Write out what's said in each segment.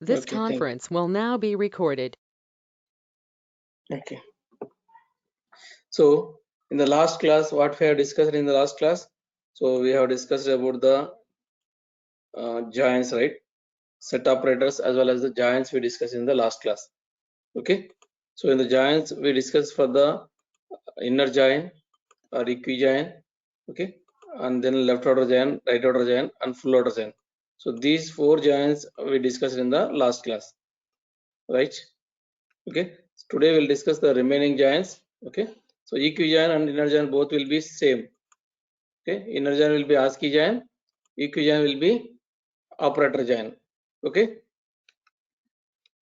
This Okay, conference will now be recorded. okay. So in the last class, what we have discussed in the last class? So we have discussed about the giants, right? Set operators as well as the giants we discussed in the last class. Okay. So in the giants we discussed for the inner giant or equigiant, okay, and then left order giant, right order giant, and full order giant. So these four giants we discussed in the last class, right? Okay. So today we'll discuss the remaining giants. Okay. So equigiant and inner giant both will be same. Okay. Inner giant will be ASCII giant, equigiant will be operator giant. Okay.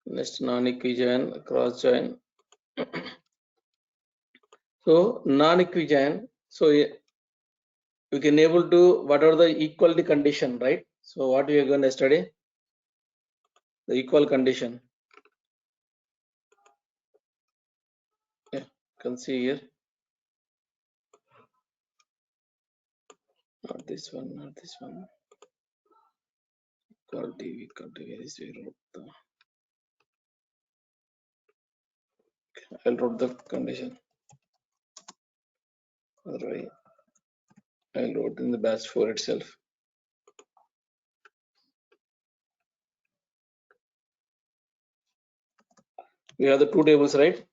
Next non-equigiant, cross giant. So non-equigiant. So we can able to what are the equality condition, right? So what we are going to study? The equal condition. Yeah, you can see here. Not this one, not this one. Equality, where is zero? I'll wrote the condition. Alright. I wrote in the batch 4 itself. We have the two tables, right?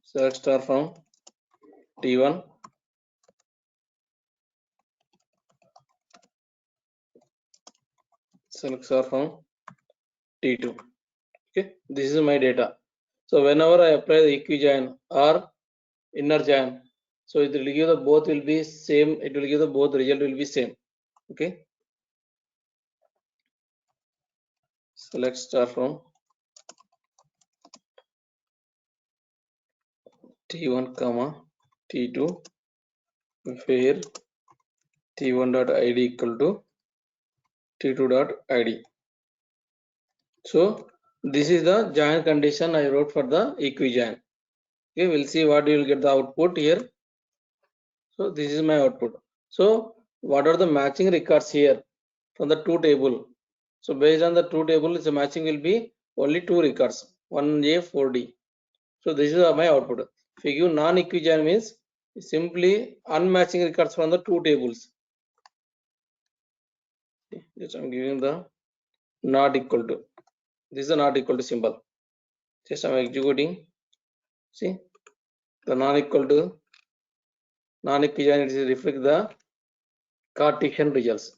Select star from T1. Select star from T2. Okay, this is my data. So whenever I apply the equigiant or inner giant, so it will give the both will be same. It will give the both result will be same. Okay. Select star from T1 comma T2 where T1 dot ID equal to T2 dot ID. So this is the giant condition I wrote for the equigiant. Okay, we'll see what you will get the output here. So this is my output. So what are the matching records here from the two table? So based on the two tables, the matching will be only two records, 1A, 4D. So this is my output. If you give non-equigiant means simply unmatching records from the two tables. Just I'm giving the not equal to. This is a not equal to symbol. Just I'm executing. See the non-equal to non-equigiant is reflect the Cartesian results.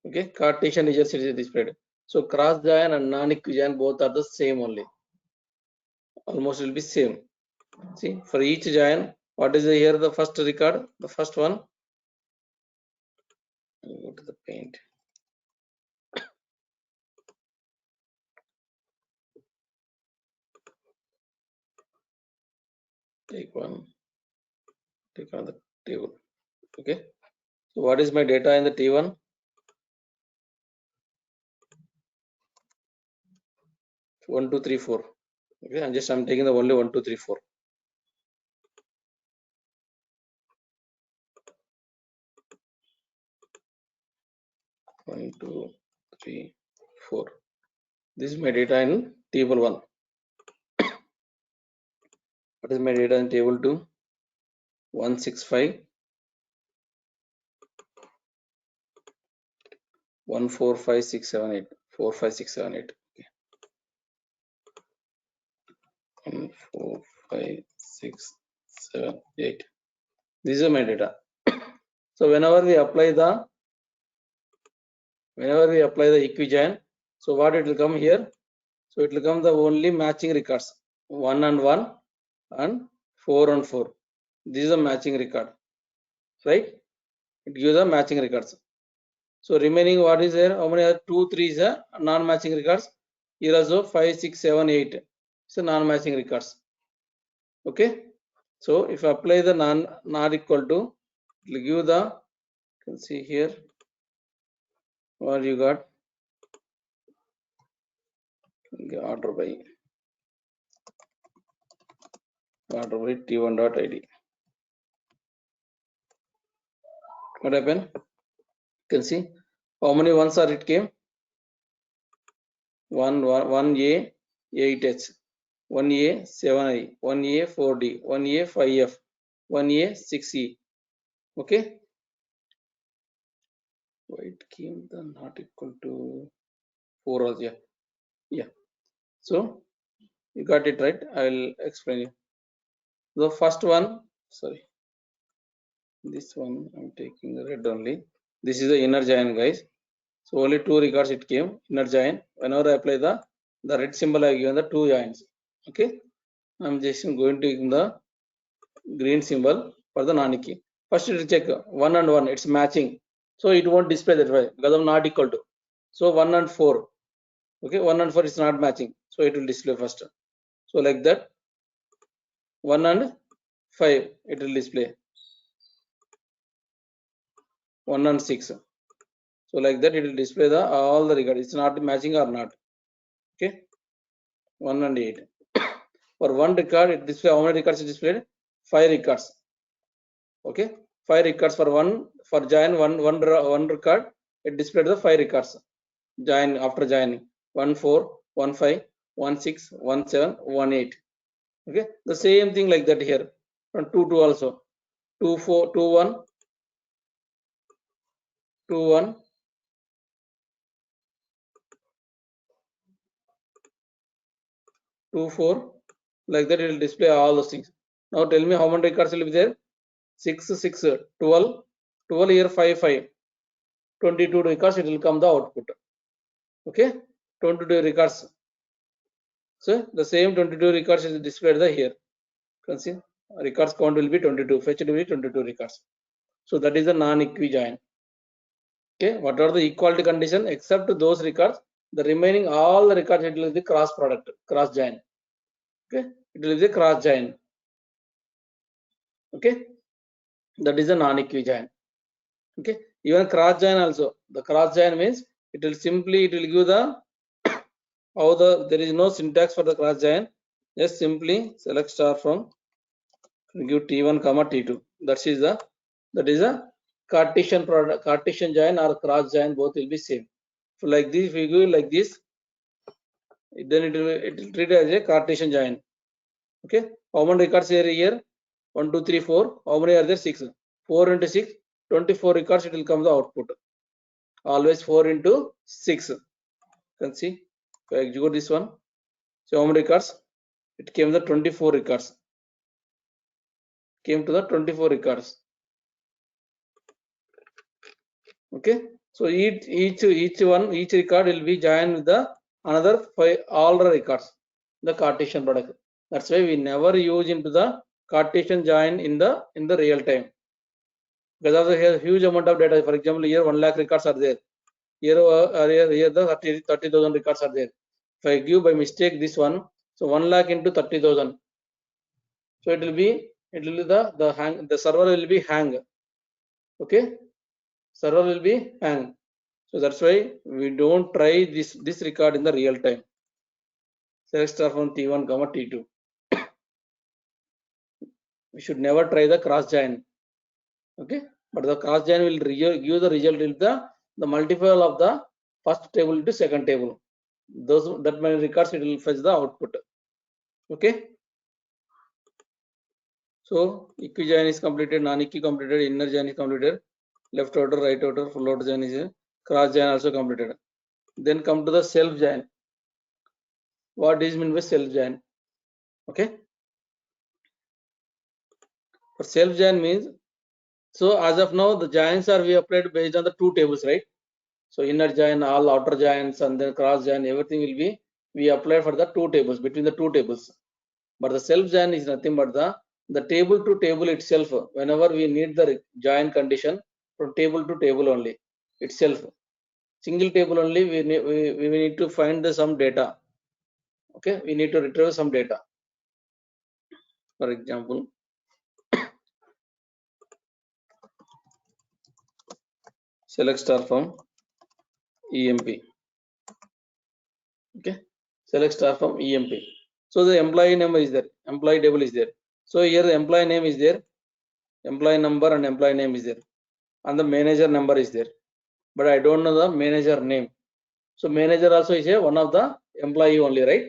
Okay, Cartesian results is displayed. So cross giant and non-equigiant both are the same only. Almost will be same. See for each giant, what is here the first record? The first one. Go to the paint. Take one. Take on the table. Okay. So what is my data in the T1? 1, 2, 3, 4. Okay, I'm taking the only 1, 2, 3, 4. One, 2, 3, 4. This is my data in table 1. What is my data in table 2? 165, 1, 4, 5, 6, 7, 8. 4, 5, 6, 7, 8. Okay. 1, 4, 5, 6, 7, 8. These are my data. So whenever we apply the equigiant, so what it will come here? So it will come the only matching records 1 and 1 and 4 and 4. This is a matching record, right? It gives a matching records. So remaining what is there? How many are 2, 3 is a non-matching records. Here also 5, 6, 7, 8. It's a non-matching records. Okay. So if I apply the not equal to, it will give the, you can see here what you got. Order by T1 dot ID. What happened? You can see how many ones are it came. 1A 8H, 1A 7I, 1A 4D, 1A 5F, 1A 6E. Okay. Why it came the not equal to 4 also? Yeah. So you got it right. I will explain you. The first one, sorry, this one I'm taking the red only. This is the inner join, guys. So only 2 records it came, inner join. Whenever I apply the red symbol, I given the 2 joins. Okay. I'm just going to give the green symbol for the non key. First it will check 1 and 1, it's matching. So it won't display that way because I'm not equal to. So 1 and 4. Okay, 1 and 4 is not matching. So it will display first. So like that, 1 and 5, it will display. 1 and 6. So like that, it will display the all the records. It's not matching or not. Okay, 1 and 8. For one record, it display how many records it displayed? 5 records. Okay, 5 records for one for join one record. It displayed the 5 records. Join after joining 1 4 1 5 1 6 1 7 1 8. Okay, the same thing like that here. From 2 2 also 2 4 2 1 2 1 2 4, like that it will display all those things. Now tell me how many records will be there? 6 6 12 12 here 5 5 22 records, it will come the output. Okay, 22 records. So the same 22 records is displayed here. You can see records count will be 22, fetched will be 22 records. So that is a non-equijoin. Okay, what are the equality condition? Except those records, the remaining all the records, it will be cross product, cross join. Okay, it will be the cross join. Okay, that is a non-equijoin. Okay, even cross join also. The cross join means it will give the how there is no syntax for the cross join. Just simply select star from, give T1 comma T2. That is a Cartesian product, Cartesian join or cross join, both will be same. So like this, if we go like this, then it will treat as a Cartesian join. Okay, how many records are here? 1 2 3 4. How many are there? 6. 4 into 6, 24 records, it will come the output. Always 4 into 6. You can see. If I execute this one, so how many records? It came the 24 records. Came to the 24 records. Okay, so each record will be joined with the another 5 all the records, the Cartesian product. That's why we never use into the Cartesian join in the real time, because of the huge amount of data. For example, here 1 lakh records are there. Here the 30,000 records are there. If I give by mistake this one, so 1 lakh into 30,000, so it will be the server will be hang. Okay, server will be hang. So that's why we don't try this record in the real time. Select star from T1 comma T2. We should never try the cross join. Okay, but the cross join will give the result in the multiple of the first table to second table. That many records, it will fetch the output. Okay. So equijoin is completed, non-equi completed, inner join is completed, left outer, right outer, full outer join is cross join also completed. Then come to the self join. What is meant by self join? Okay. For self join means, so as of now the joins are we applied based on the 2 tables, right? So inner join, all outer joins, and then cross join, everything will be we apply for the 2 tables, between the 2 tables. But the self join is nothing but the table to table itself. Whenever we need the join condition from table to table only itself, single table only, we need to find some data. Okay, we need to retrieve some data. For example, select star from EMP. Okay, select star from EMP. So the employee number is there, employee table is there. So here the employee name is there, employee number and employee name is there, and the manager number is there. But I don't know the manager name. So manager also is a one of the employee only, right?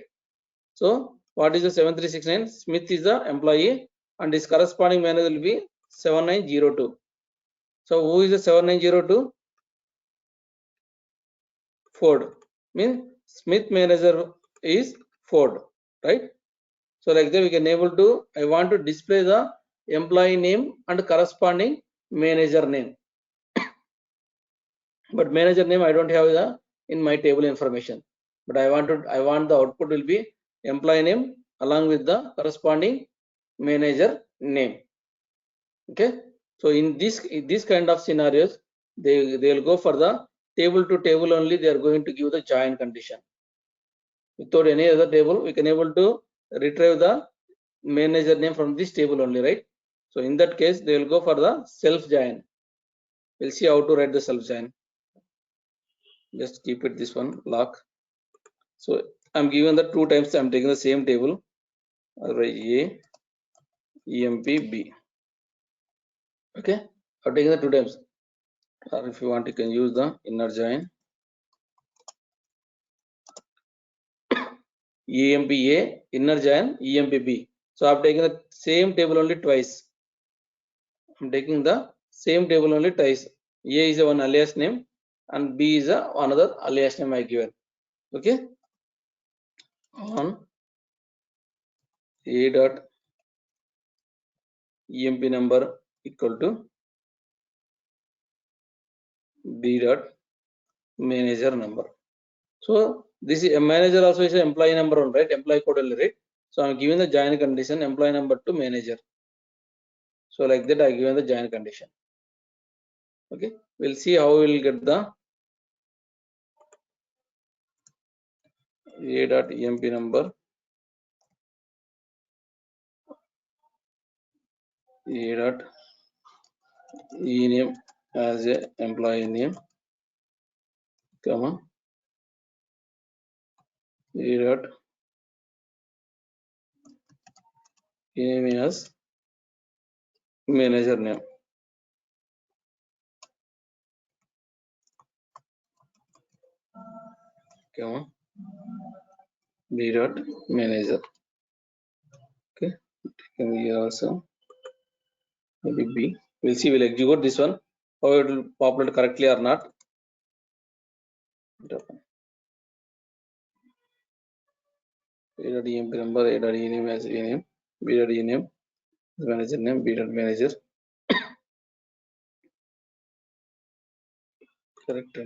So what is the 7369? Smith is the employee and his corresponding manager will be 7902. So who is the 7902? Ford. Means Smith manager is Ford, right? So like that we can able to, I want to display the employee name and corresponding manager name. But manager name I don't have the in my table information. But I want the output will be employee name along with the corresponding manager name. Okay. So in this kind of scenarios, they will go for the table to table only. They are going to give the join condition. Without any other table, we can able to retrieve the manager name from this table only, right? So in that case, they will go for the self join. We'll see how to write the self join. Just keep it this one lock. So I'm given the two times. I'm taking the same table. A, EMP, B. Okay. I'm taking the two times. Or if you want, you can use the inner join. EMP A, inner join, EMP B. So I'm taking the same table only twice. I'm taking the same table only twice. A is a one alias name and B is a another alias name I given. Okay. On A dot EMP number equal to B dot manager number. So this is a manager also is an employee number one, right? Employee code only, right? So I'm giving the join condition employee number to manager. So like that I given the join condition. Okay, we'll see how we'll get the A dot EMP number, A dot E name as a employee name, comma A dot E name as manager name, comma B dot manager. Okay, and here also maybe B. We'll see. We'll execute this one. How it will populate correctly or not. A dot EMP number, A dot E name as E name, B dot E name, manager name, B dot manager. Correct.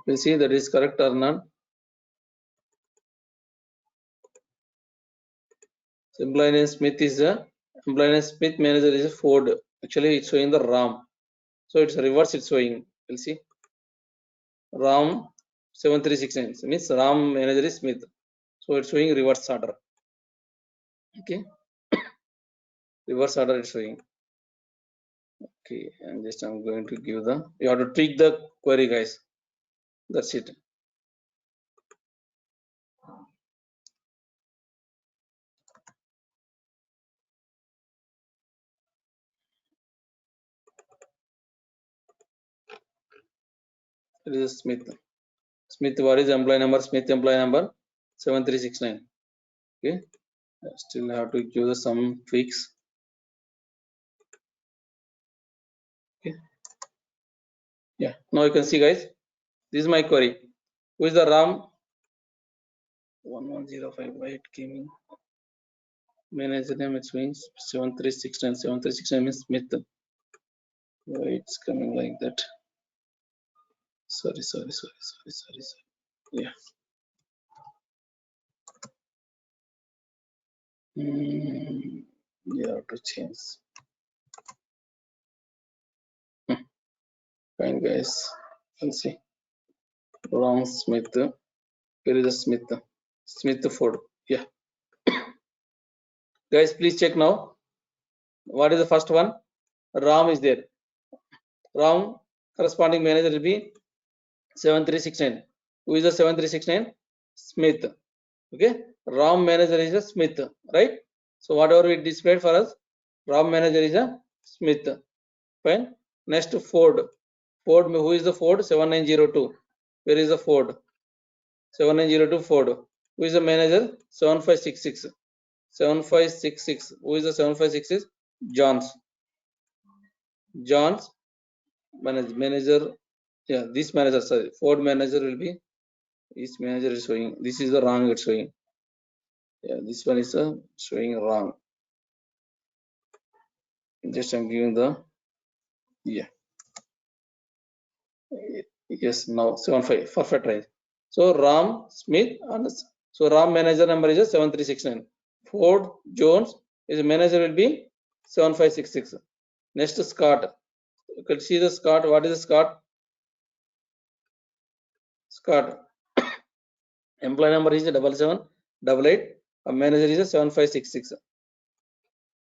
We'll see that is correct or not. So employee name Smith is a employee name Smith, manager is a Ford. Actually, it's showing the RAM. So it's reverse. It's showing. We'll see. RAM 7369 means RAM manager is Smith. So it's showing reverse order. Okay. Reverse order it's showing. Okay, and just I'm going to give the, you have to tweak the query, guys. That's it. It is Smith. Smith, what is employee number? Smith employee number 7369. Okay. I still have to give the some tweaks. Okay. Yeah. Now you can see, guys. This is my query. Who is the RAM? 1105. Why it came in? Manager name it means 7369. 7369 means Smith. Why it's coming like that? Sorry. Yeah. You have to change. Fine, guys. Let's see. Wrong Smith. Where is the Smith? Smith Ford. Yeah. Guys, please check now. What is the first one? Ram is there. Ram corresponding manager will be 7369. Who is the 7369? Smith. Okay. Ram manager is a Smith, right? So whatever we displayed for us, Ram manager is a Smith. Fine. Next Ford. Ford, who is the Ford? 7902. Where is the Ford? 7902 Ford. Who is the manager? 7566. 7566. Who is the 7566? John's. John's manager. Yeah, this manager, sorry. Ford manager will be, this manager is showing, this is the wrong it's showing. Yeah, this one is showing wrong. Just I'm giving the, yeah. Yes, now 75, perfect, right. So Ram Smith, and so Ram manager number is 7369. Ford Jones, his manager will be 7566. Next Scott. You can see the Scott. What is the Scott? Scott. Employee number is 7788. Manager is 7566.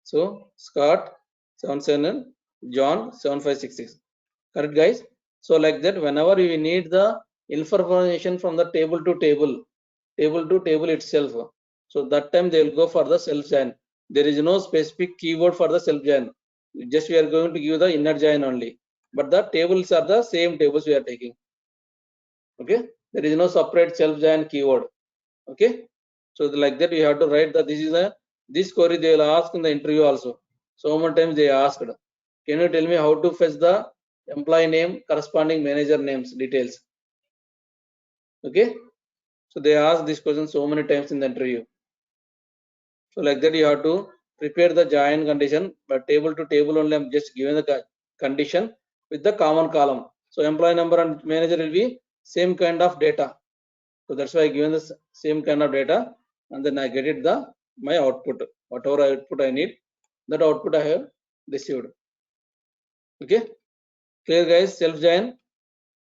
So Scott 77, John 7566. Correct, guys? So like that, whenever we need the information from the table to table itself, so that time they will go for the self join. There is no specific keyword for the self join. Just we are going to give the inner join only. But the tables are the same tables we are taking. Okay, there is no separate self join keyword. Okay, so like that we have to write that this query they will ask in the interview also. So many times they asked, can you tell me how to fetch the employee name corresponding manager names details? Okay, so they ask this question so many times in the interview. So like that you have to prepare the join condition, but table to table only I'm just giving the condition with the common column. So employee number and manager will be same kind of data. So that's why I given the same kind of data, and then I get it my output. Whatever output I need, that output I have received. Okay, clear, guys? Self join.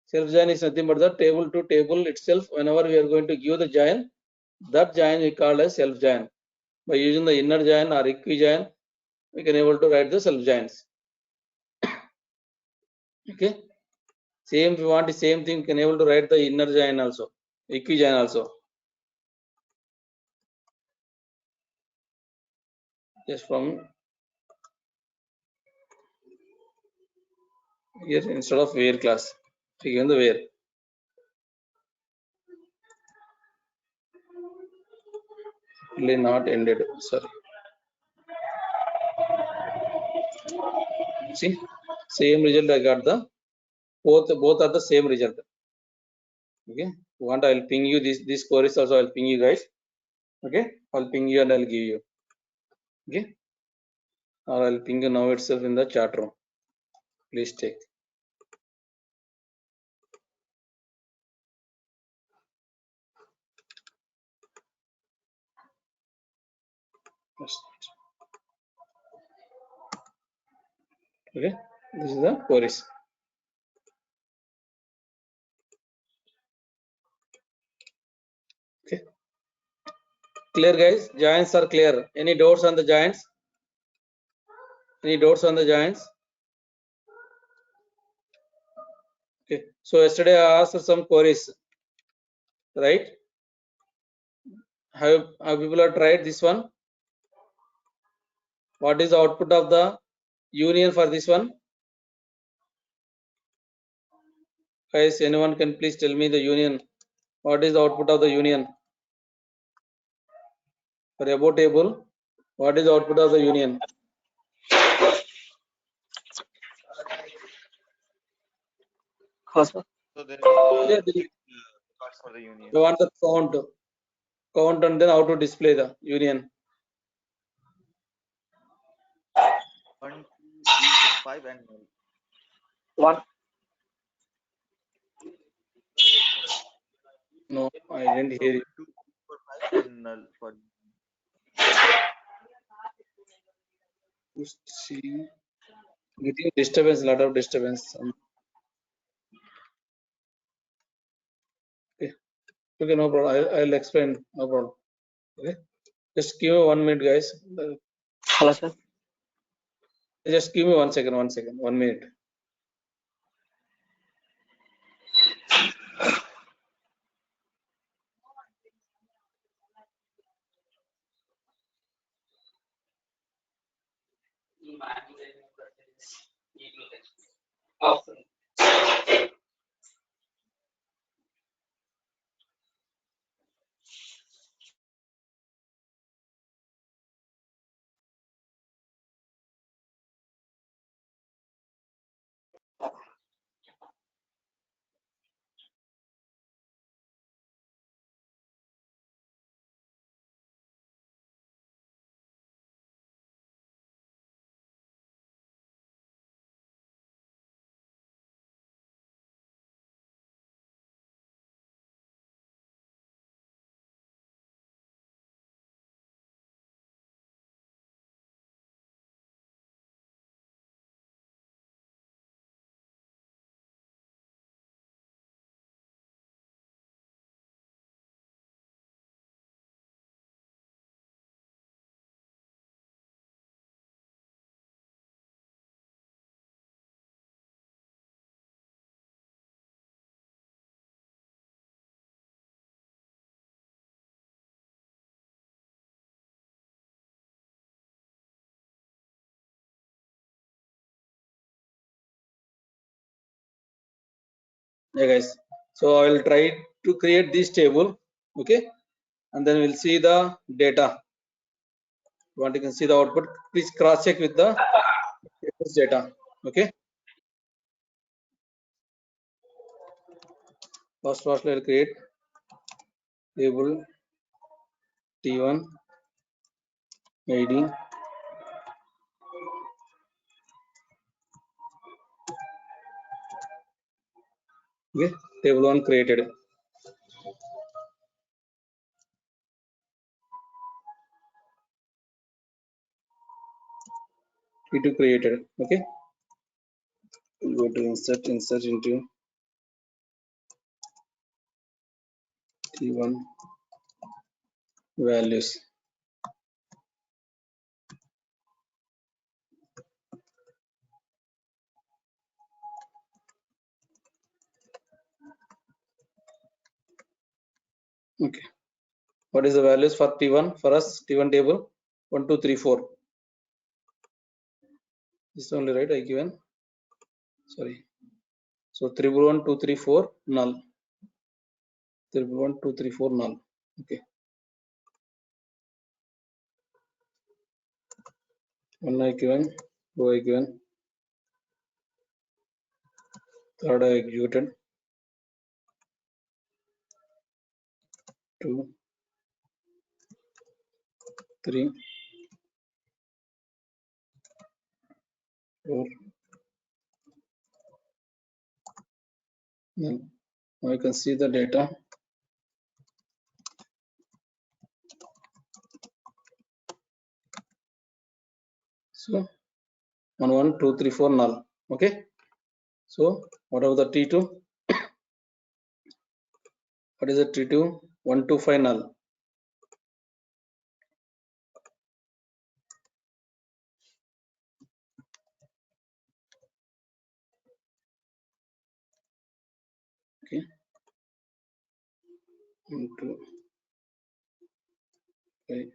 Self join is nothing but the table to table itself. Whenever we are going to give the join, that join we call as self join. By using the inner join or equi join, we can able to write the self joins. Okay, same if you want the same thing, you can able to write the inner join also, equi join also. Just from here instead of where class, given the where. Really not ended. Sorry. See, same result I got the both are the same result. Okay. Want I'll ping you this queries also I'll ping you guys. Okay. I'll ping you and I'll give you. Okay. Or I'll ping you now itself in the chat room. Please take. Okay. This is the queries. Okay. Clear, guys? Giants are clear. Any doubts on the giants? Any doubts on the giants? Okay. So yesterday I asked some queries, right? Have people have tried this one? What is the output of the union for this one? Guys, anyone can please tell me the union? What is the output of the union? For above table, what is the output of the union? So there is Yeah, records for the union. you want the count and then how to display the union. 1, 2, 3, 4, 5 and 1. No, I didn't hear you. 2, 4, 5 and null for See, getting disturbance, lot of disturbance. Okay, okay, no problem. I'll explain. No problem. Okay, just give me 1 minute, guys. Hello, sir. Just give me 1 second. 1 second. 1 minute. Yeah, guys. So I will try to create this table. Okay, and then we'll see the data. Want you can see the output. Please cross check with the data. Okay. First, I will create table T1 ID. Okay, table 1 created. T2 created. Okay, we'll go to insert into T1 values. Okay, what is the values for T1 for us? T1 table 1, 2, 3, 4. This is only right. I given. Sorry. So 3, 1, 2, 3, 4 null. 3, 1, 2, 3, 4 null. Okay. 1 I given, 2 I given, third I executed, 2, 3, 4, null. Now I can see the data. So 1, 1, 2, 3, 4 null. Okay. So whatever the T2, what is the T2? 1, 2, 5 null. Okay. 1, 2, 5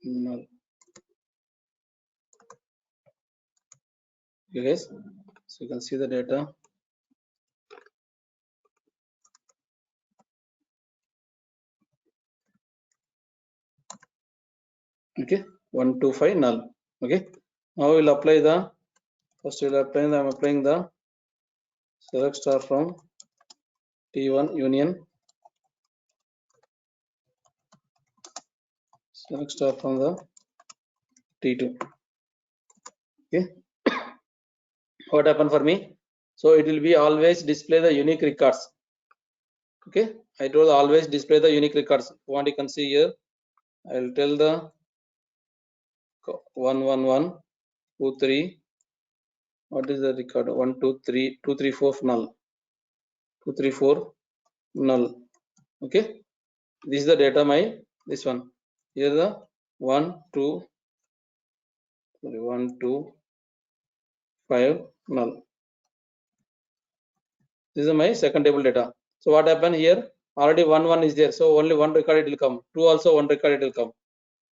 null. Okay, guys. So you can see the data. Okay. 1, 2, 5 null. Okay. Now we'll apply the first I'm applying the select star from T1 union, select star from the T2. Okay. What happened for me? So it will be always display the unique records. Okay. I told always display the unique records. What you can see here, I will tell the 1, 1, 1, 2, 3. What is the record? 1, 2, 3, 2, 3, 4 null. 2, 3, 4 null. Okay. This is the data this one. Here the 1, 2, 1, 2, 5 null. This is my second table data. So what happened here? Already 1, 1 is there. So only one record it will come. 2 also one record it will come.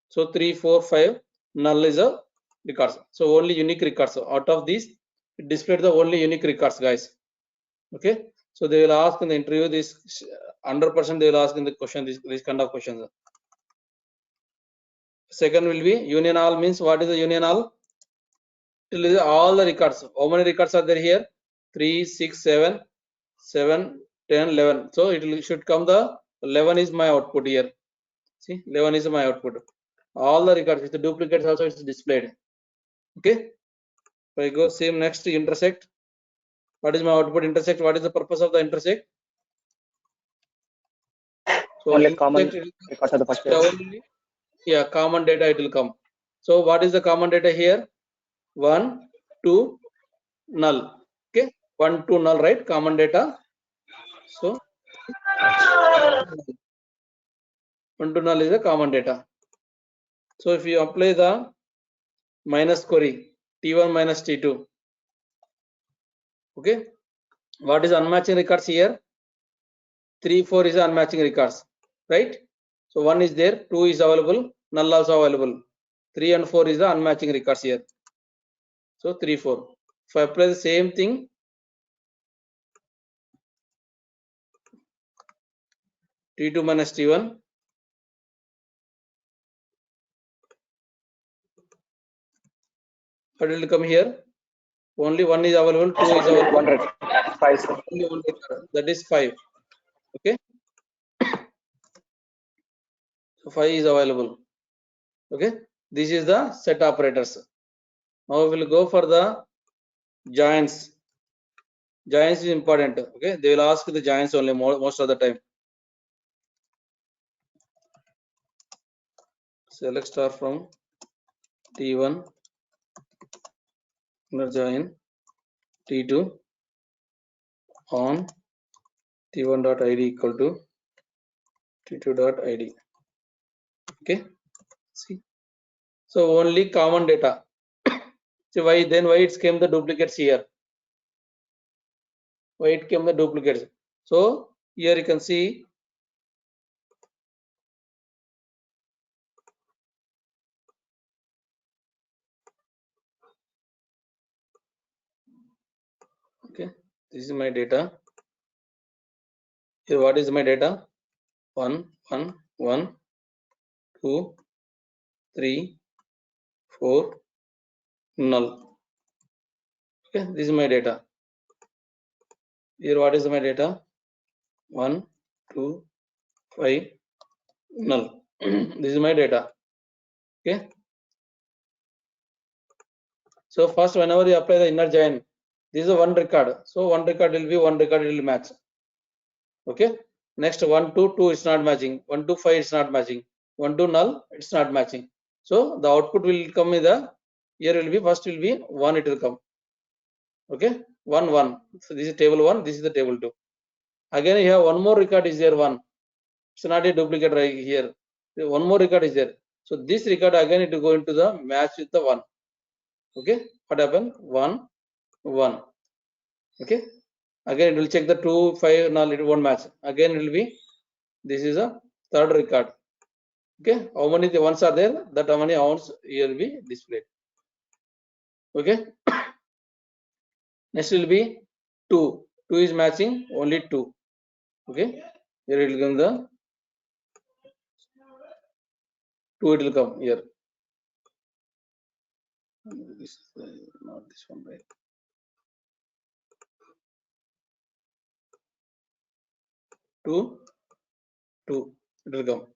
So 3, 4, 5 null is a records. So only unique records. So out of these, it displayed the only unique records, guys. Okay. So they will ask in the interview this 100% they will ask in the question this kind of questions. Second will be union all means what is the union all? It is all the records. How many records are there here? 3, 6, 7, 7, 10, 11. So it should come the 11 is my output here. See, 11 is my output. All the records with the duplicates also it's displayed. Okay. So I go same next to intersect. What is my output intersect? What is the purpose of the intersect? So Only common intersect, records are the first table. yeah, common data it will come. So what is the common data here? 1, 2, null. Okay, 1, 2 null, right? Common data. So 1 to null is the common data. So if you apply the minus query T1 minus T2, okay, what is unmatching records here? 3, 4 is unmatching records, right? So 1 is there, 2 is available, null also available. 3 and 4 is the unmatching records here. So 3, 4. If I apply the same thing T2 minus T1. What will come here? Only one is available, two is available. One record. 5, sir. Only one record. That is 5. Okay. So 5 is available. Okay. This is the set operators. Now we will go for the joins. Joins is important. Okay. They will ask the joins only most of the time. Select star from T1. Join T2 on T1.id equal to T2.id. Okay. See. So only common data. See why it came the duplicates here? Why it came the duplicates? So here you can see okay, this is my data. Here what is my data? 1, 1, 1, 2, 3, 4, null. Okay, this is my data. Here what is my data? 1, 2, 5, null. This is my data. Okay. So first, whenever you apply the inner join, this is one record. So one record will be one record, it will match. Okay. Next 1 to 2 is not matching. 1 to 5 is not matching. 1 to null, it's not matching. So the output will come in the here will be first will be 1, it will come. Okay, 1 1. So this is table 1, this is the table 2. Again you have one more record is there 1. It's not a duplicate right here. One more record is there. So this record again it will go into the match with the 1. Okay, what happened? 1 1. Okay, again it will check the 2 5 null, it won't match. Again it will be this is a third record. Okay, how many the ones are there? That how many ounce here will be displayed. Okay, next will be 2. 2 is matching only 2. Okay, here it will come the 2, it will come here. This is not this one, right? 2 2 it will come.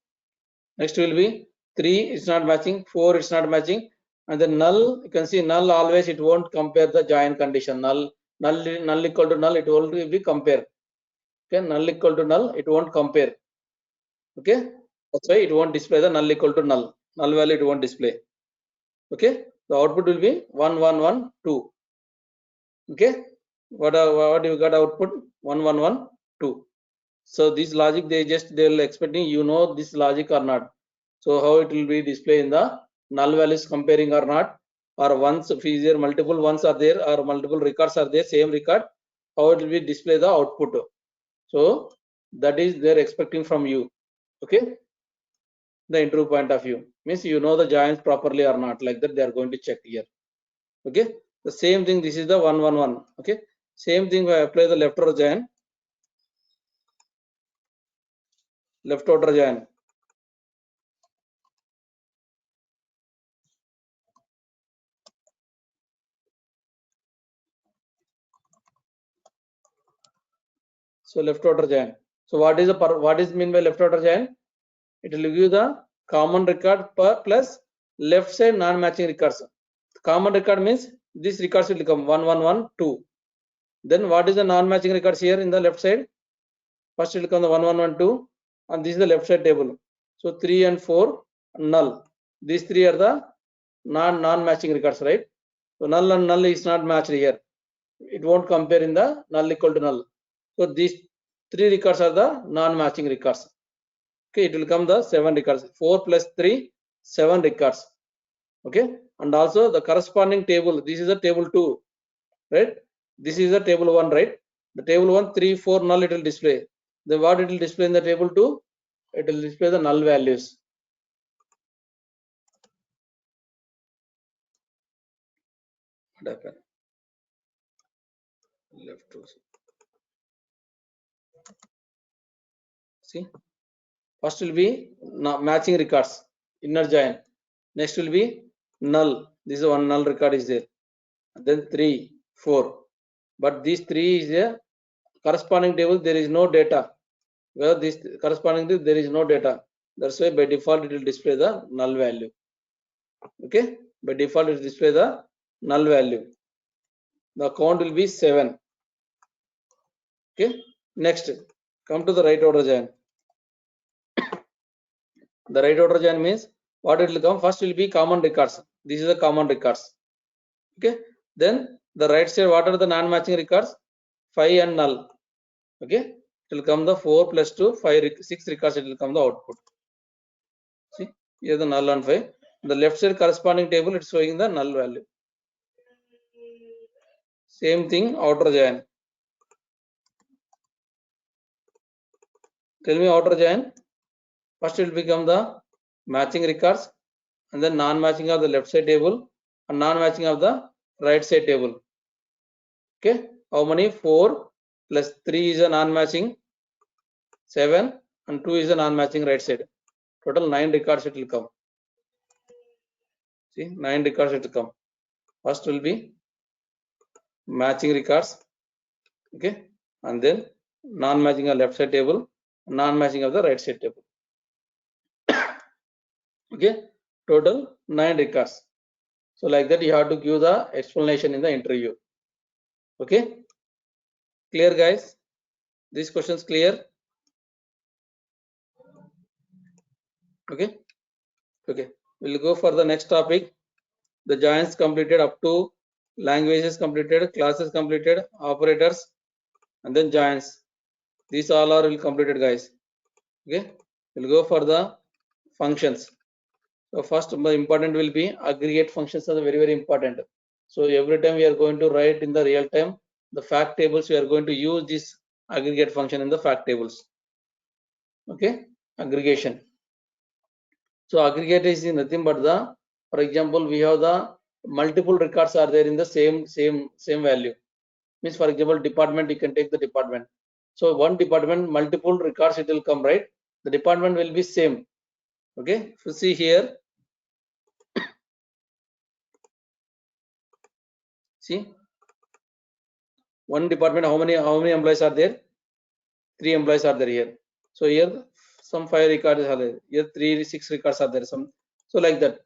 Next will be 3, it's not matching. 4, it's not matching. And the null, you can see null always it won't compare the join condition. Null equal to null, it will be compare. Okay, null equal to null, it won't compare. Okay, that's why it won't display the null equal to null. Null value it won't display. Okay, the output will be 1 1 1 2. Okay, what you got output? 1 1 1 2. So this logic they'll expecting you know this logic or not. So how it will be displayed in the null values comparing or not, or once if is there multiple ones are there or multiple records are there, same record, how it will be display the output. So that is they're expecting from you. Okay, the interview point of view means you know the joins properly or not, like that they are going to check here. Okay, the same thing, this is the 1 1 1. Okay, same thing I apply the left order join. Left order join. So left order join. So what is mean by left order join? It will give you the common record plus left side non-matching records. Common record means this records will become 1 1 1 2. Then what is the non-matching records here in the left side? First it will come the 1 1 1 2, and this is the left side table. So 3 and 4 null. These three are the non-matching records, right? So null and null is not matched here. It won't compare in the null equal to null. So these three records are the non-matching records. Okay, it will come the 7 records. 4 plus 3, 7 records. Okay, and also the corresponding table. This is a table 2, right? This is a table 1, right? The table 1, 3, 4 null it will display. Then what it will display in the table 2? It will display the null values. What happened? Left to see. First will be matching records, inner join. Next will be null. This is one null record is there. Then 3, 4. But these 3 is a corresponding table. There is no data. Where this corresponding to there is no data. That's why by default it will display the null value. Okay. By default it will display the null value. The count will be 7. Okay. Next, come to the right order join. The right order join means what it will come first will be common records. This is the common records. Okay. Then the right side, what are the non-matching records? 5 and null. Okay. It will come the 4 plus 2, 5, 6 records. It will come the output. See here the null and 5. The left side corresponding table it's showing the null value. Same thing outer join. Tell me outer join. First it will become the matching records and then non-matching of the left side table and non-matching of the right side table. Okay, how many? 4 plus 3 is a non-matching, 7 and 2 is a non-matching right side. Total 9 records it will come. See, 9 records it will come. First will be matching records, okay, and then non-matching of left side table, non-matching of the right side table. Okay, total 9 records. So like that you have to give the explanation in the interview. Okay, clear guys? These questions clear? Okay, okay. We'll go for the next topic. The joins completed up to languages completed, classes completed, operators, and then joins. These all are will completed guys. Okay, we'll go for the functions. So first the important will be aggregate functions are very important. So every time we are going to write in the real time the fact tables, we are going to use this aggregate function in the fact tables. Okay, aggregation. So aggregate is nothing but the, for example, we have the multiple records are there in the same value. Means for example, department, you can take the department. So one department, multiple records it will come, right? The department will be same. Okay, if you see here, see one department, how many employees are there? 3 employees are there here. So here some 5 records are there. Here 3, 6 records are there. Some, so like that.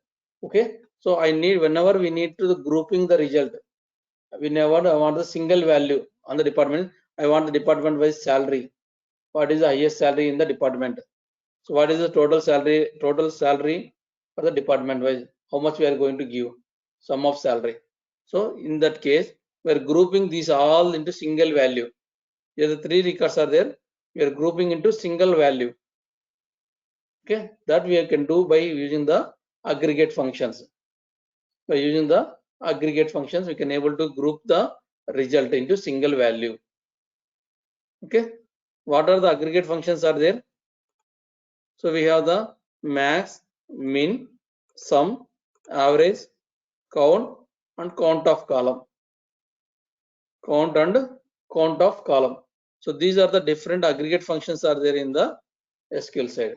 Okay. So I need, whenever we need to grouping the result, we never want the single value on the department. I want the department wise salary. What is the highest salary in the department? So what is the total salary for the department wise? How much we are going to give? Sum of salary. So in that case, we are grouping these all into single value. Here the 3 records are there. We are grouping into single value. Okay, that we can do by using the aggregate functions. By using the aggregate functions, we can able to group the result into single value. Okay, what are the aggregate functions are there? So we have the max, min, sum, average, count, and count of column. Count and count of column. So these are the different aggregate functions are there in the SQL side.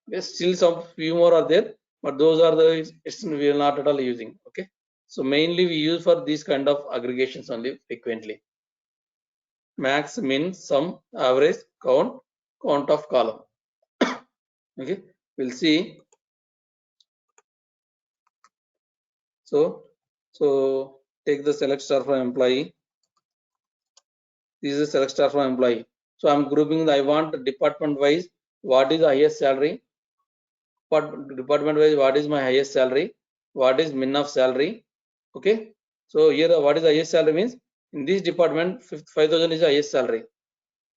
Yes, still some few more are there, but those are the we are not at all using. Okay, so mainly we use for these kind of aggregations only frequently. Max, min, sum, average, count, count of column. Okay, we'll see. So take the select star from employee. This is a select star from employee. So I'm grouping the, I want department wise what is the highest salary. Department wise what is my highest salary, what is min of salary. Okay, so here what is the highest salary means in this department 5,000 is the highest salary.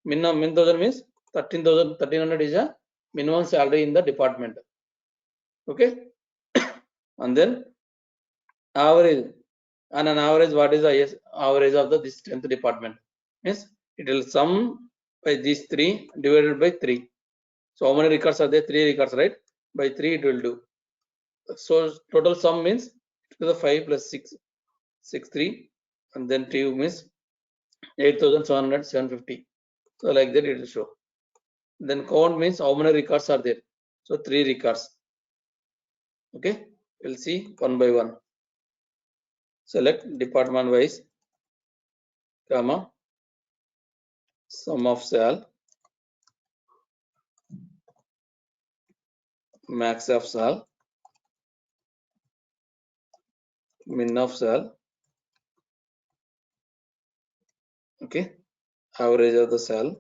Min 1,000 means 1300 is a minimum salary in the department. Okay, and then average, and an average what is the highest average of the this 10th department means it will sum by these 3 divided by 3. So how many records are there? 3 records, right? By 3 it will do. So total sum means to the 5 plus 6, 3, and then 2 means 8,700, 750. So like that it will show. Then count means how many records are there. So 3 records. Okay, we'll see one by one. Select department wise, comma, sum of sal, max of sal, min of sal, okay, average of the sal,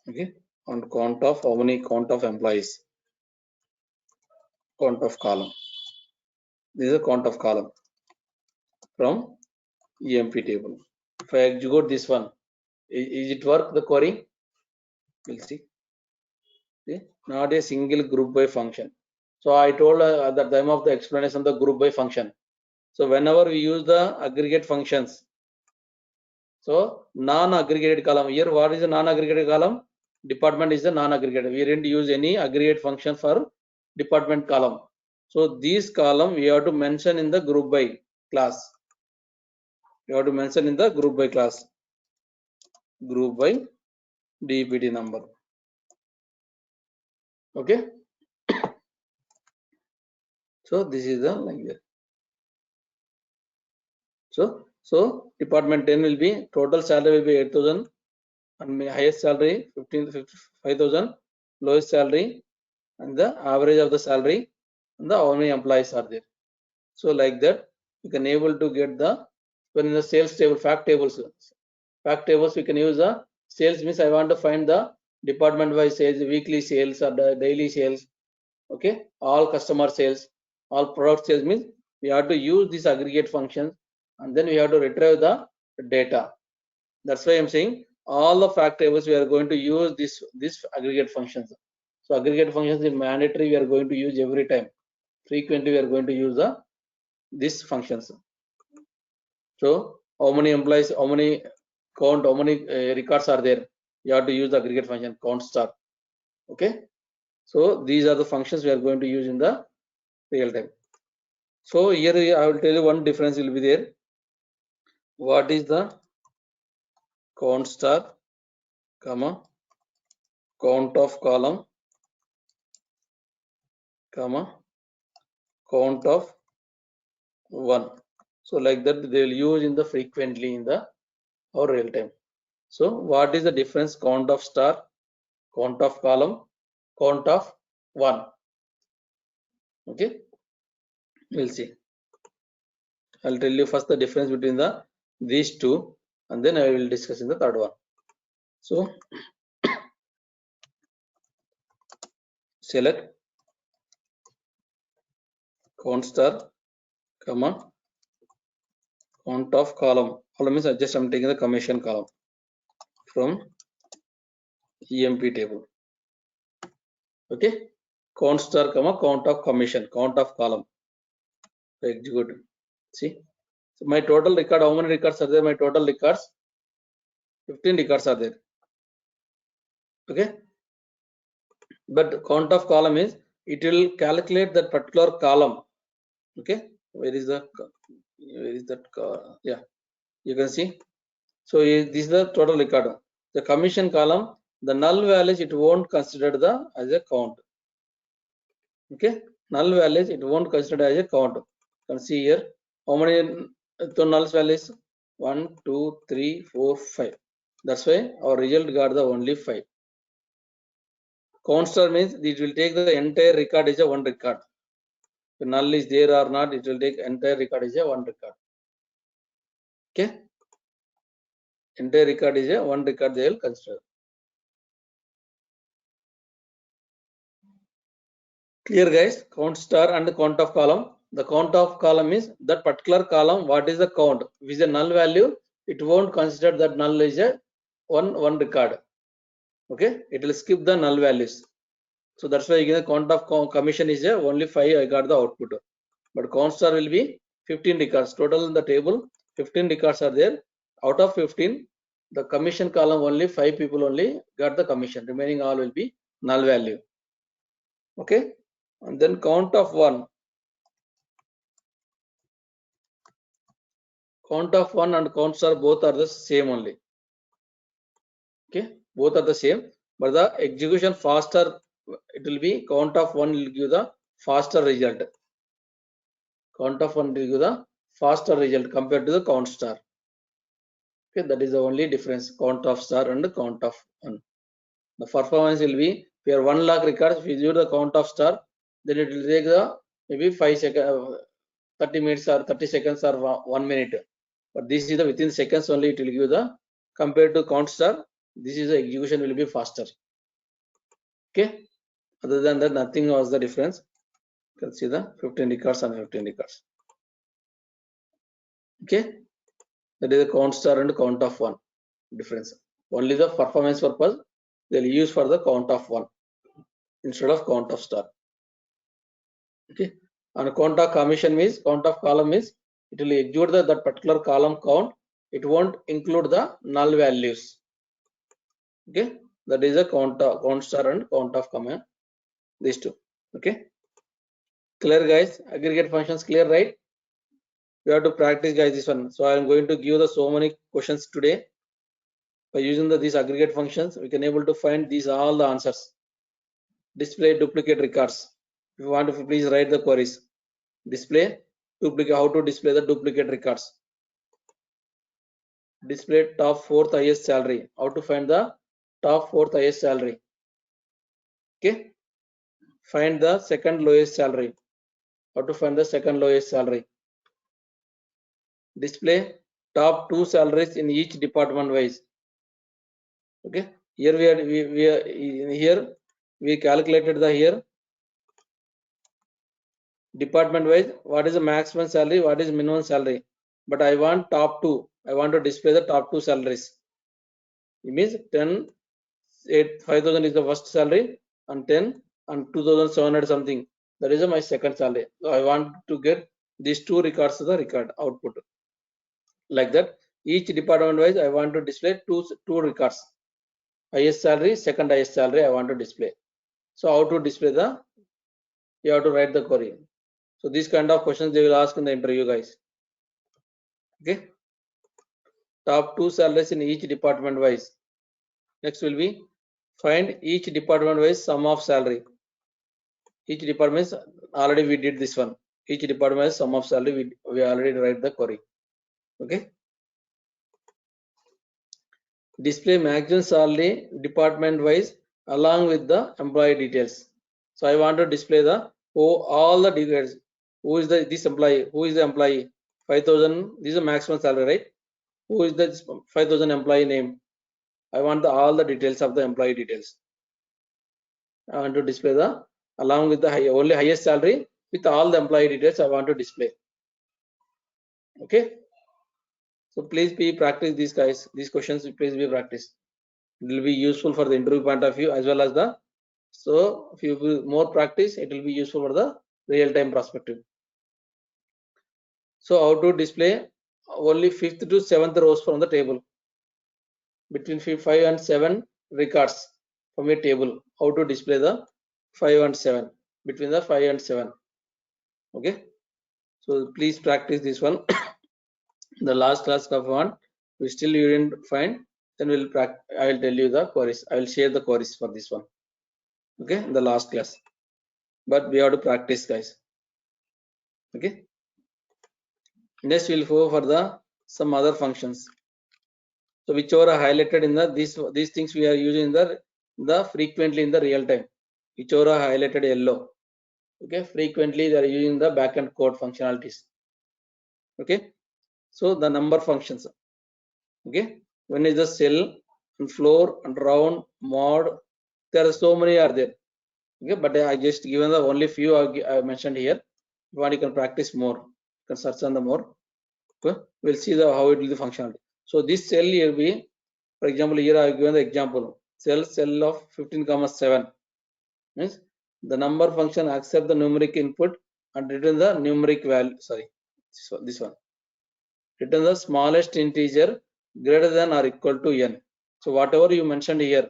okay, and count of how many count of employees, count of column. This is a count of column from EMP table. If I execute this one, is it work the query? We'll see. See, not a single group by function. So I told at the time of the explanation the group by function. So whenever we use the aggregate functions, so non-aggregated column here, what is the non-aggregated column? Department is the non-aggregated. We didn't use any aggregate function for department column. So this column we have to mention in the group by class. You have to mention in the group by class. Group by DPT number. Okay. So this is the like that. So department 10 will be total salary will be 8,000 and highest salary 5,000, lowest salary and the average of the salary and the how many employees are there. So like that you can able to get the when in the sales table fact tables we can use the sales means I want to find the department wise sales, weekly sales or the daily sales, okay, all customer sales, all product sales means we have to use this aggregate function and then we have to retrieve the data. That's why I'm saying all the fact tables we are going to use this aggregate functions. So aggregate functions is mandatory, we are going to use every time. Frequently we are going to use these functions. So how many employees, how many count, how many records are there? You have to use the aggregate function count star. Okay. So these are the functions we are going to use in the real time. So here I will tell you one difference will be there. What is the count star, comma, count of column, comma, count of 1. So like that they will use in the frequently in the or real time. So what is the difference? Count of star, count of column, count of 1. Okay, we'll see. I'll tell you first the difference between these two and then I will discuss in the third one. So select count star, comma, count of column. Column means I'm taking the commission column from EMP table. Okay, count star, comma, count of commission, count of column. Execute. See, so my total record, how many records are there? My total records, 15 records are there. Okay, but count of column is it will calculate that particular column. Okay, where is that? Yeah, you can see. So this is the total record. The commission column, the null values it won't consider as a count. Okay, null values it won't consider as a count. You can see here how many null values? 1, 2, 3, 4, 5. That's why our result got the only 5. Count star means it will take the entire record as a one record. If null is there or not, it will take entire record as a one record. Okay, entire record is a one record they will consider. Clear guys? Count star and the count of column. The count of column is that particular column. What is the count? If is a null value, it won't consider that null is a one record. Okay, it will skip the null values. So that's why again the count of commission is a only 5. I got the output. But count star will be 15 records total in the table. 15 records are there. Out of 15, the commission column only 5 people only got the commission. Remaining all will be null value. Okay, and then count of 1. Count of 1 and count star both are the same only. Okay, both are the same, but the execution faster, it will be count of 1 will give the faster result. Count of 1 will give the faster result compared to the count star. Okay, that is the only difference, count of star and count of 1. The performance will be, if you have 1 lakh records, if you do the count of star, then it will take the maybe 5 seconds, 30 minutes or 30 seconds or 1 minute. But this is the within seconds only it will give the, compared to count star, this is the execution will be faster. Okay, other than that nothing was the difference. You can see the 15 records and 15 records. Okay, that is the count star and count of 1 difference. Only the performance purpose they will use for the count of 1 instead of count of star. Okay, and count of commission means, count of column means it will execute that particular column count. It won't include the null values. Okay, that is a count star and count of command, these two. Okay, clear guys? Aggregate functions clear, right? We have to practice guys this one. So I am going to give the so many questions today. By using these aggregate functions, we can able to find these all the answers. Display duplicate records. If you want to, please write the queries. Display duplicate, how to display the duplicate records. Display top 4th highest salary. How to find the top 4th highest salary. Okay. Find the second lowest salary. How to find the second lowest salary. Display top 2 salaries in each department wise. Okay. Here we calculated the here department wise what is the maximum salary, what is minimum salary, but I want top 2. I want to display the top 2 salaries. It means 10, 5,000 is the first salary, and 10 and 2,700 something, that is my second salary. So I want to get these two records to the record output. Like that, each department wise I want to display two records. Highest salary, second highest salary I want to display. So how to display the, you have to write the query. So these kind of questions they will ask in the interview guys. Okay, top 2 salaries in each department wise. Next will be find each department wise sum of salary. Each department, already we did this one. Each department wise sum of salary, we already write the query. Okay, display maximum salary department wise along with the employee details. So I want to display the all the details. Who is this employee? Who is the employee? 5,000. This is the maximum salary, right? Who is the 5,000 employee name? I want all the details of the employee details. I want to display the along with the only highest salary with all the employee details I want to display. Okay. So please be practice these guys. These questions please be practice. It will be useful for the interview point of view as well as the. So if you will more practice, it will be useful for the real-time perspective. So how to display only 5th to 7th rows from the table. Between 5 and 7 records from a table. How to display the 5 and 7 between the 5 and 7. Okay. So please practice this one. The last class of one, we still you didn't find. Then we'll practice. I will tell you the queries. I will share the queries for this one. Okay, in the last class. But we have to practice, guys. Okay. Next, we'll go for the some other functions. So whichever are highlighted in the these things we are using in the frequently in the real time. Whichever are highlighted yellow. Okay, frequently they are using the backend code functionalities. Okay, so the number functions. Okay, one is the cell and floor and round mod. There are so many are there. Okay, but I just given the only few I mentioned here. If you want, you can practice more. You can search on the more. Okay, we'll see the how it will be functionality. So this cell will be, for example, here I have given the example cell of 15,7 means the number function accept the numeric input and return the numeric value. Sorry, so this one return the smallest integer greater than or equal to n. So whatever you mentioned here,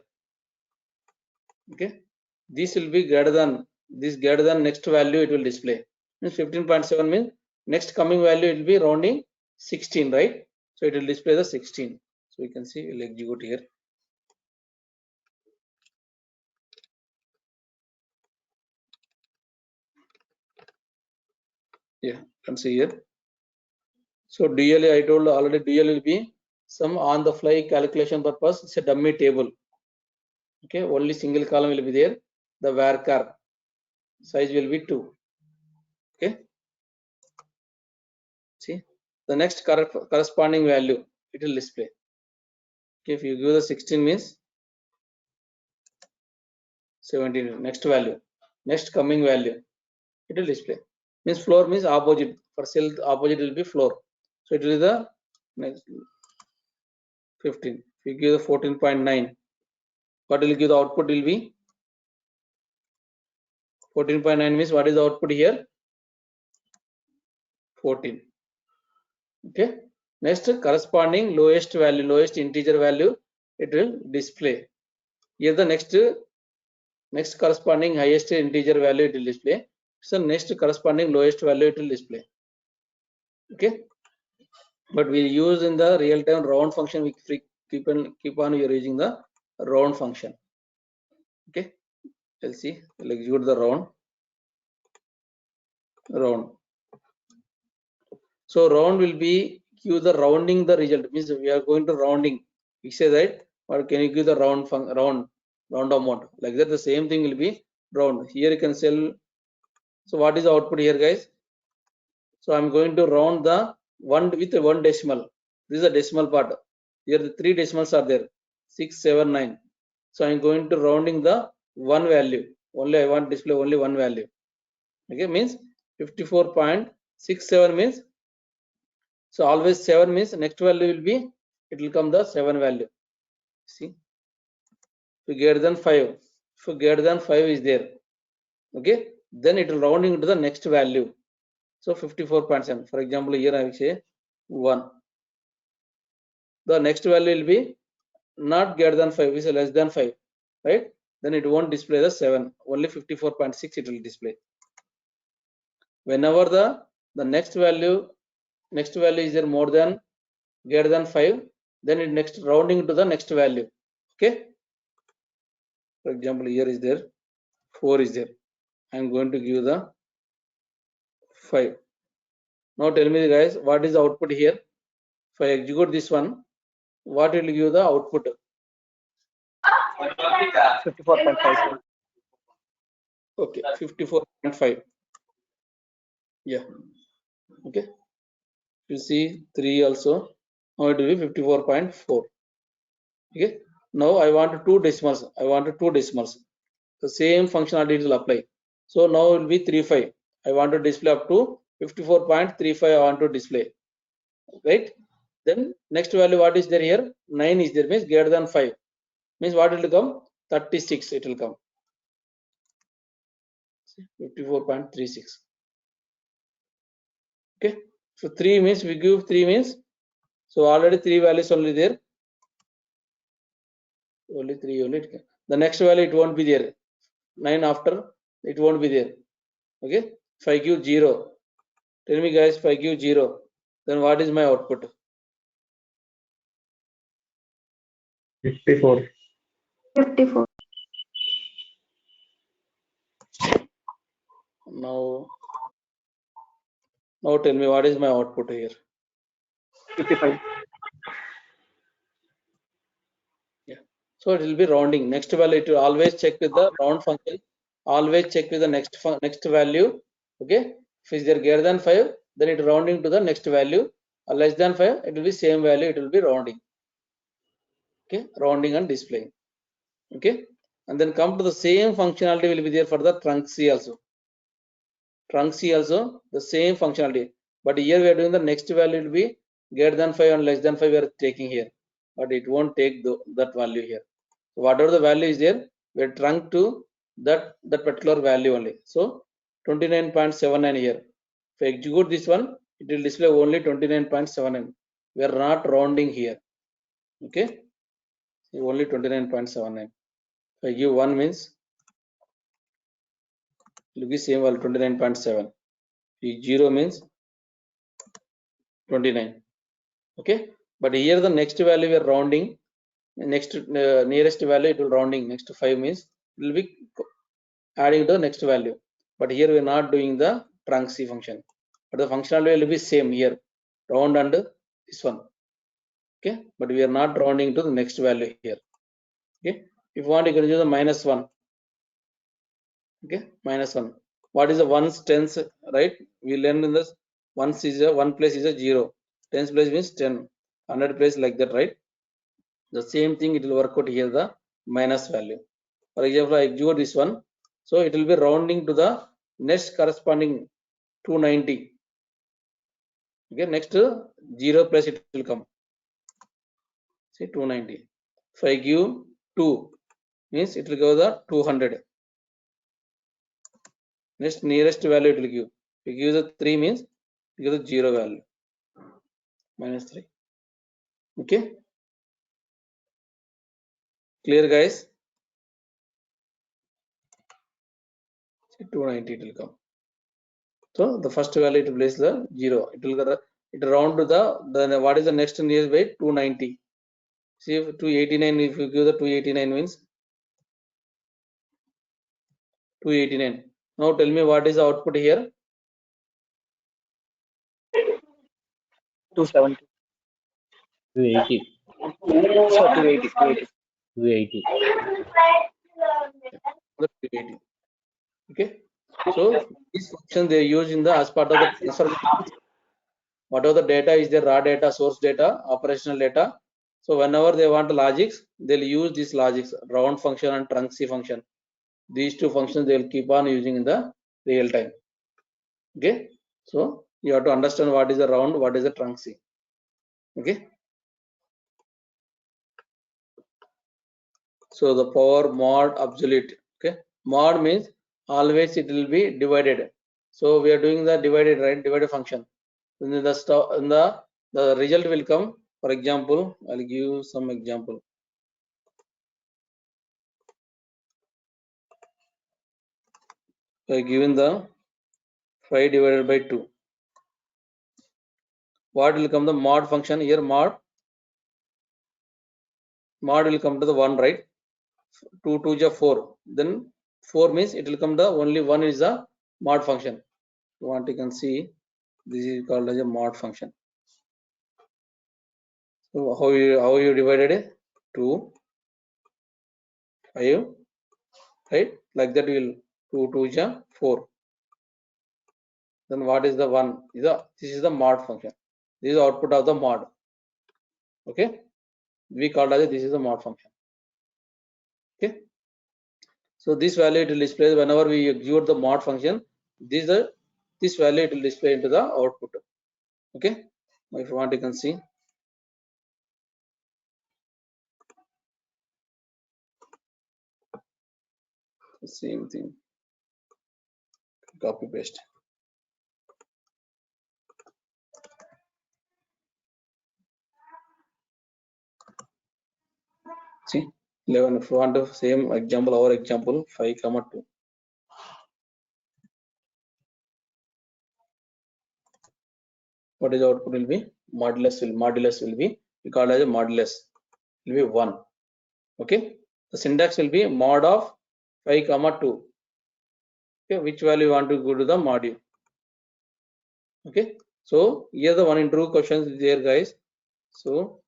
okay, this will be greater than this next value it will display. Means 15.7 means next coming value it will be rounding 16, right? So it will display the 16. So you can see we'll execute here. Yeah, you can see here. So DL, I told already, DL will be some on the fly calculation purpose. It's a dummy table. Okay, only single column will be there. The varchar size will be 2. Okay, see the next corresponding value it will display. Okay, if you give the 16 means 17, next value, next coming value it will display. Means floor means opposite. For cell opposite will be floor. So it will be the next 15. If you give the 14.9, what will give the output will be 14.9 means what is the output here? 14. Okay. Next corresponding lowest value, lowest integer value, it will display. Here the next corresponding highest integer value it will display. So next corresponding lowest value it will display. Okay. But we use in the real-time round function. We keep on using the round function. Okay. Let's see. We'll execute the round. So round will be give the rounding the result. Means we are going to rounding. We say that, or can you give the round amount like that? The same thing will be round. Here you can sell. So what is the output here, guys? So I'm going to round the one with one decimal. This is a decimal part. Here the 3 decimals are there. 6, 7, 9. So I'm going to rounding the one value. Only I want to display only one value. Okay, means 54.67 means. So always 7 means next value will be, it will come the 7 value. See, if greater than 5, if greater than 5 is there, okay, then it will rounding into the next value. So 54.7. For example, here I will say 1. The next value will be not greater than 5, is less than 5, right? Then it won't display the 7. Only 54.6 it will display. Whenever the next value is there more than greater than 5, then it next rounding to the next value. Okay. For example, here is there 4 is there. I am going to give the 5. Now tell me, guys, what is the output here? If I execute this one, what will give the output? 54.5. Okay, 54.5. Yeah. Okay. You see 3 also. Now it will be 54.4. Okay. Now I want 2 decimals. The same functionality will apply. So now it will be 35. I want to display up to 54.35. I want to display. Right. Then next value what is there here? 9 is there, means greater than 5. Means what will come? 36 it will come. 54.36. Okay. So 3 means we give 3 means. So already 3 values only there. Only 3 only. The next value it won't be there. 9 after it won't be there. Okay. If I give 0, tell me, guys, if I give 0, then what is my output? 54. 54. Now tell me what is my output here? 55. Yeah. So it will be rounding. Next value it will always check with the round function. Always check with the next value. Okay. If is there greater than 5, then it rounding to the next value. Or less than 5, it will be same value. It will be rounding. Okay. Rounding and displaying. Okay. And then come to the same functionality will be there for the trunk C also. Trunk C also the same functionality. But here we are doing the next value will be greater than 5 and less than 5 we are taking here. But it won't take that value here. Whatever the value is there, we are trunk to that particular value only. So 29.79 here. If I execute this one, it will display only 29.79. We are not rounding here. Okay. Only 29.79. If I give 1 means it will be same value 29.7. 0 means 29. Okay. But here the next value we are rounding. Next nearest value it will rounding. Next 5 means it will be adding to the next value. But here we are not doing the trunk C function. but the functionality will be same here, round and this one. Okay, but we are not rounding to the next value here. Okay, if you want, you can use the -1. Okay, -1. What is the ones, tens, right? We learned in this ones is a 1 place is a 0, tens place means 10, 100 place like that, right? The same thing it will work out here, the minus value. For example, I execute this one, so it will be rounding to the next corresponding 290. Okay, next 0 plus it will come. See 290. If I give 2, means it will go the 200. Next nearest value it will give. If you give the 3 means it give the 0 value. -3. Okay. Clear, guys? See 290 it will come. So the first value it will place the 0. It will round to the what is the next nearest by 290. See if 289, if you give the 289 means 289. Now tell me what is the output here? 270. 280. So 280. 280. 280. Okay. So these functions they use in the as part of the transformation. Whatever the data is the raw data, source data, operational data. So whenever they want logics, they'll use these logics, round function and trunc C function. These two functions they'll keep on using in the real time. Okay. So you have to understand what is the round, what is the trunc C. Okay. So the power mod absolute. Okay. Mod means always it will be divided. So we are doing the divided, right? Divided function. Then the result will come. For example, I'll give some example. Given the 5 divided by 2. What will come the mod function here? Mod will come to the 1, right? 2 2 is 4. Then 4 means it will come the only 1 is the mod function. What you can see, this is called as a mod function. So how you divided it? 2 5, right? Like that will 2 2 is 4. Then what is the 1? This is the mod function. This is the output of the mod. Okay, we call as this is the mod function. Okay, so this value it will display whenever we execute the mod function. This value it will display into the output. Okay, if you want you can see. Same thing. Copy paste. See 11. If you want the same example, our example 5,2. What is the output will be? Modulus will be, we call as a modulus will be 1. Okay, the syntax will be mod of 5,2. Okay, which value you want to go to the module. Okay, so here the one in true questions is there, guys. So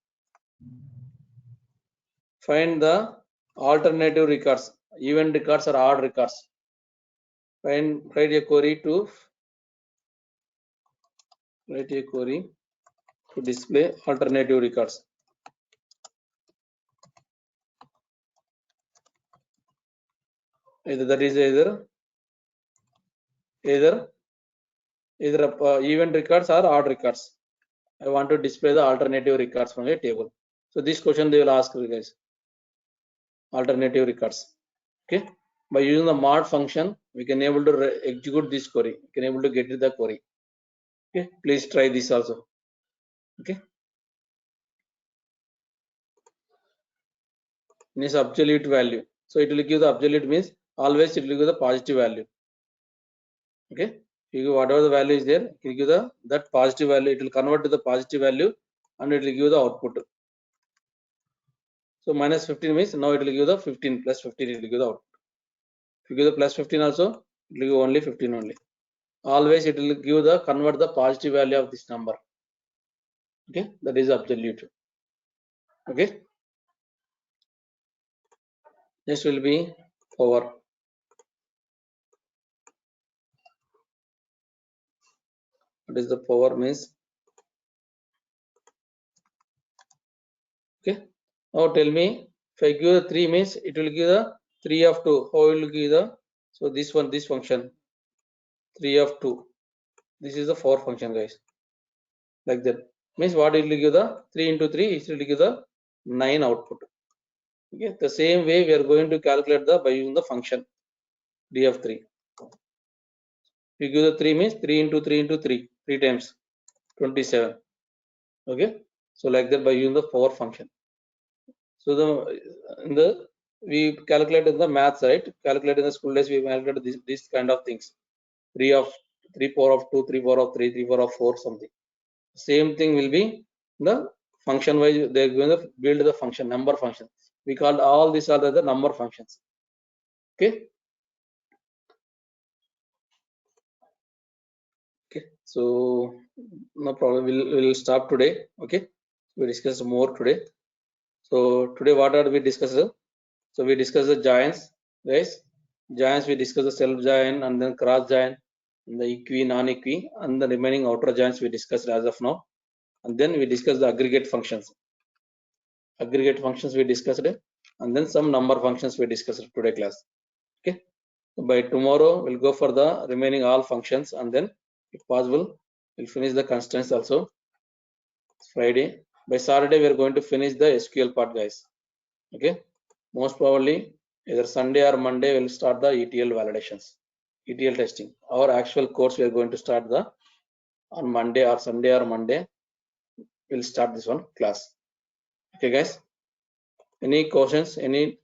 find the alternative records, even records or odd records. Write a query to display alternative records. That is either event records or odd records. I want to display the alternative records from a table. So this question they will ask you guys. Alternative records. Okay, by using the mod function, we can able to execute this query. We can able to get the query. Okay, please try this also. Okay, this absolute value. So it will give the absolute means always it will give the positive value. Okay, you give whatever the value is there, it will give that positive value. It will convert to the positive value and it will give the output. So minus 15 means now it will give the 15 plus 15 it will give the output. If you give the plus 15 also, it will give only 15 only. always it will give the convert the positive value of this number. Okay, that is absolute. Okay, this will be power. What is the power means? Okay, now tell me, if I give the 3 means it will give the 3 of 2. How will give the, so this one, this function 3 of 2. This is the 4 function, guys. Like that means what it will give the 3 into 3, it will give the 9 output. Okay, the same way we are going to calculate the by using the function d of 3. We give the 3 means 3 into 3 into 3 times 27. Okay, so like that by using the power function. So we calculate in the maths, right? Calculate in the school days, we calculate this kind of things. 3 power of 2, 3 power of 3, 3 power of 4, something. Same thing will be the function wise. They are going to build the function, number function. We called all these are the number functions. Okay. Okay. So no problem. We'll stop today. Okay. We discuss more today. So today what are we discussing? So we discuss the joins, guys. Joins we discuss the self join and then cross join, and the equi, non-equi, and the remaining outer joins we discussed as of now. And then we discuss the aggregate functions. Aggregate functions we discussed it, and then some number functions we discussed today class. Okay. So by tomorrow we'll go for the remaining all functions, and then if possible we'll finish the constraints also. It's Friday. By Saturday we are going to finish the SQL part, guys. Okay. Most probably either Sunday or Monday we'll start the ETL validations, ETL testing. Our actual course we are going to start on Monday or Sunday or Monday. We'll start this one class. Okay, guys. Any questions? Any